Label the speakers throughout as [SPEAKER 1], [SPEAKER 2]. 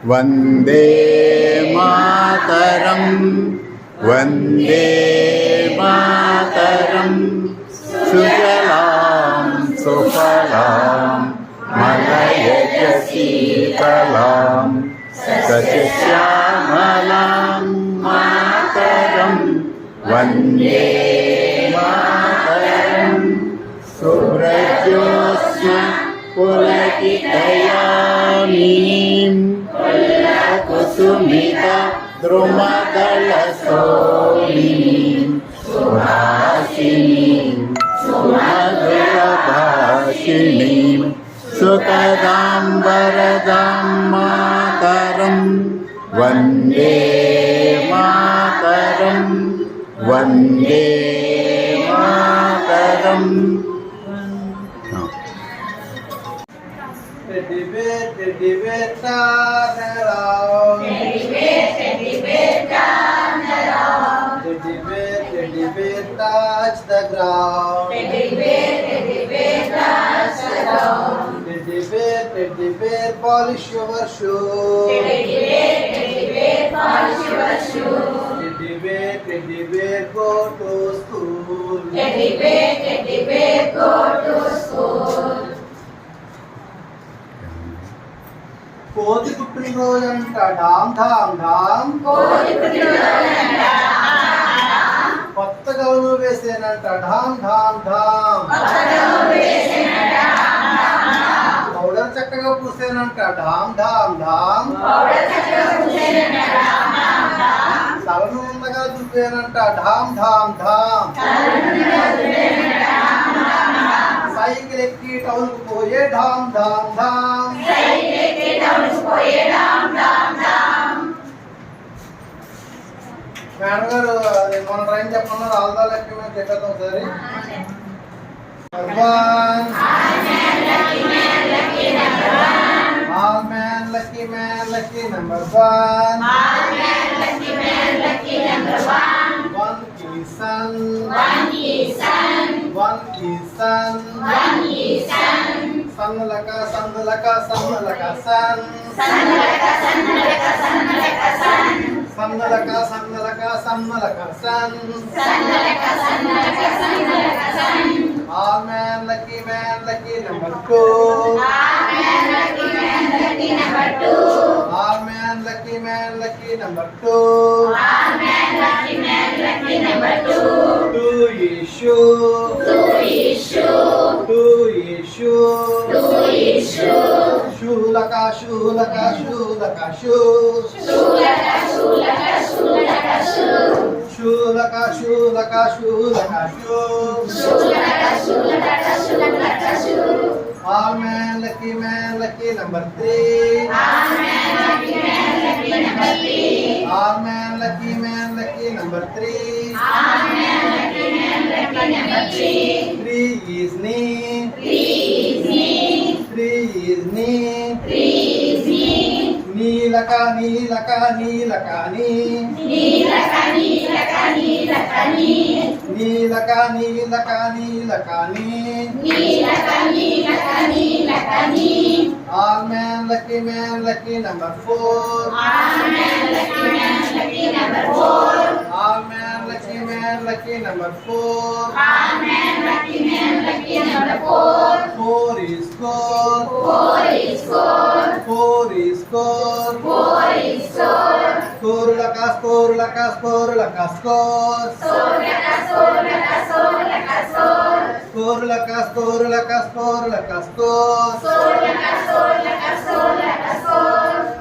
[SPEAKER 1] Vande Mataram Vande Mataram ಸುಜಲಾಂ ಸುಫಲಾಂ ಮಲಯಜ ಶೀತಲಾಂ ಸಸ್ಯಶ್ಯಾಮಲಾಂ Mataram Vande Mataram ಸುಬ್ರಜೋತ್ಸ್ನ ಪುಲಕಿತಯಾಮೀಂ ಕುಸುಮಿತ ದ್ರುಮದಳಸೋಮೀಂ ಸುಹಾಸಿನೀಂ ಸುಮಧುರಭಾಷಿಣೀಂ ಸುಖದಾಂ ವರದಾಂ Mataram Vande Mataram Vande Mataram.
[SPEAKER 2] Teddy bear, turn around. Teddy bear, turn around. Teddy bear, touch the ground. Teddy bear, touch the ground. Teddy bear, polish your shoe. Teddy bear, polish your shoe. Teddy bear, go to school. Teddy bear, go to school. కోతి పుట్టినరోజంట ఢామ్ ఢామ్ ఢామ్. కొత్త gown వేసేనంట ఢామ్ ఢామ్ ఢామ్. Powder చక్కగా పూసేనంట ఢామ్ ఢామ్ ఢామ్. తలను ఉన్నగా దువ్వేనంట ఢామ్ ఢామ్ ఢామ్. Cycle ఎక్కి town కు పోయే ఢామ్ ఢామ్ ఢామ్. Madam గారు మన train చెప్పమన్నారు ఆల్దా లక్కీ మేము చెప్పేద్దాం సరే. All man lucky number one. One is sun. Sannalaka sun. Sannalaka sun. All man lucky number two. All man lucky number two. Two is shoe. Shulaka shoe. Shulaka shoe. All man lucky number three. All man lucky number three. Three is knee. Nilaka knee. Nilaka knee. All man lucky number four. All man lucky number four. Four is score. Score.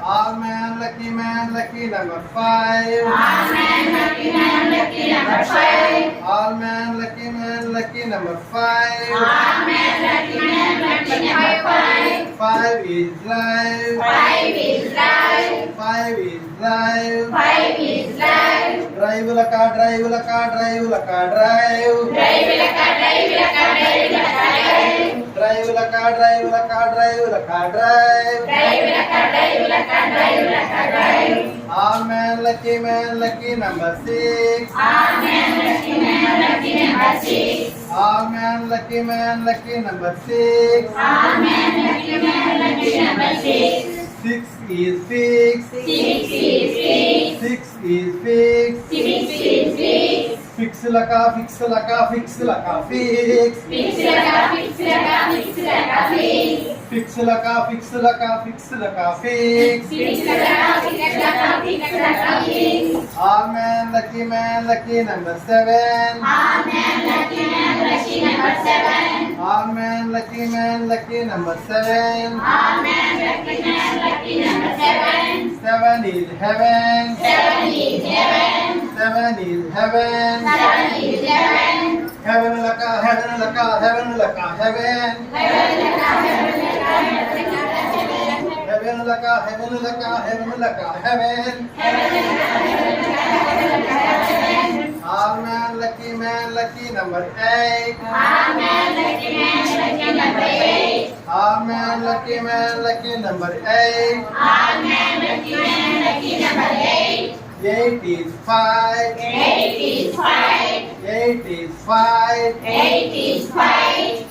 [SPEAKER 2] All man lucky number five. All man lucky number five. Five is life. Drive laka drive. Drive All man lucky number six. All man lucky number six. is fixed. 6 is fixed. Fix laka, fix laka, fix laka, fix. Fix laka, fix laka, fix. Amen, lucky number 7. Amen, lucky number 7. 7 is heaven. 7 is heaven. Heaven laka, heaven. Heaven laka, heaven Amen, lucky number 8. Amen, lucky number 8. 8 is 5. 8 is 5.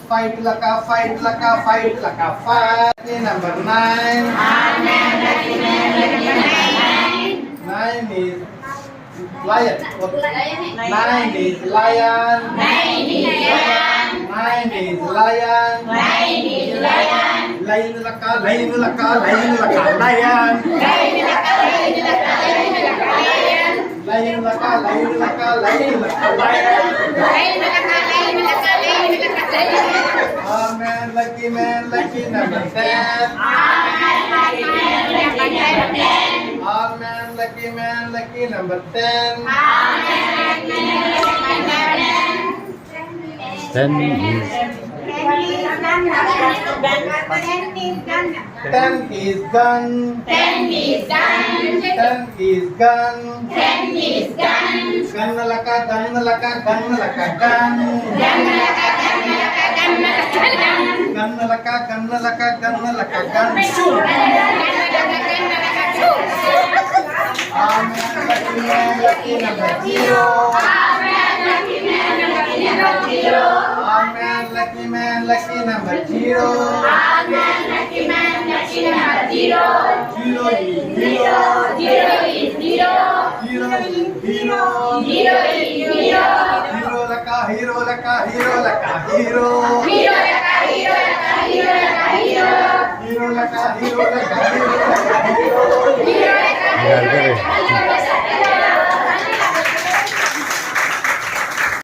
[SPEAKER 2] Fight laka, 5. Lucky number 9. 9 is lion. 9 is lion. 9 is lion. Lion laka, lion. Lion laka, lion. Amen, lucky number 10. Amen, lucky number 10.
[SPEAKER 1] 10 is
[SPEAKER 2] 10 is gun. 10 is gun. Gun laka, gun. Gun laka, gun. Shoot. Amen, lucky number 0. Amen, lucky number 0. 0 is 0. Hero laka, hero. Hero laka, hero.
[SPEAKER 1] Biar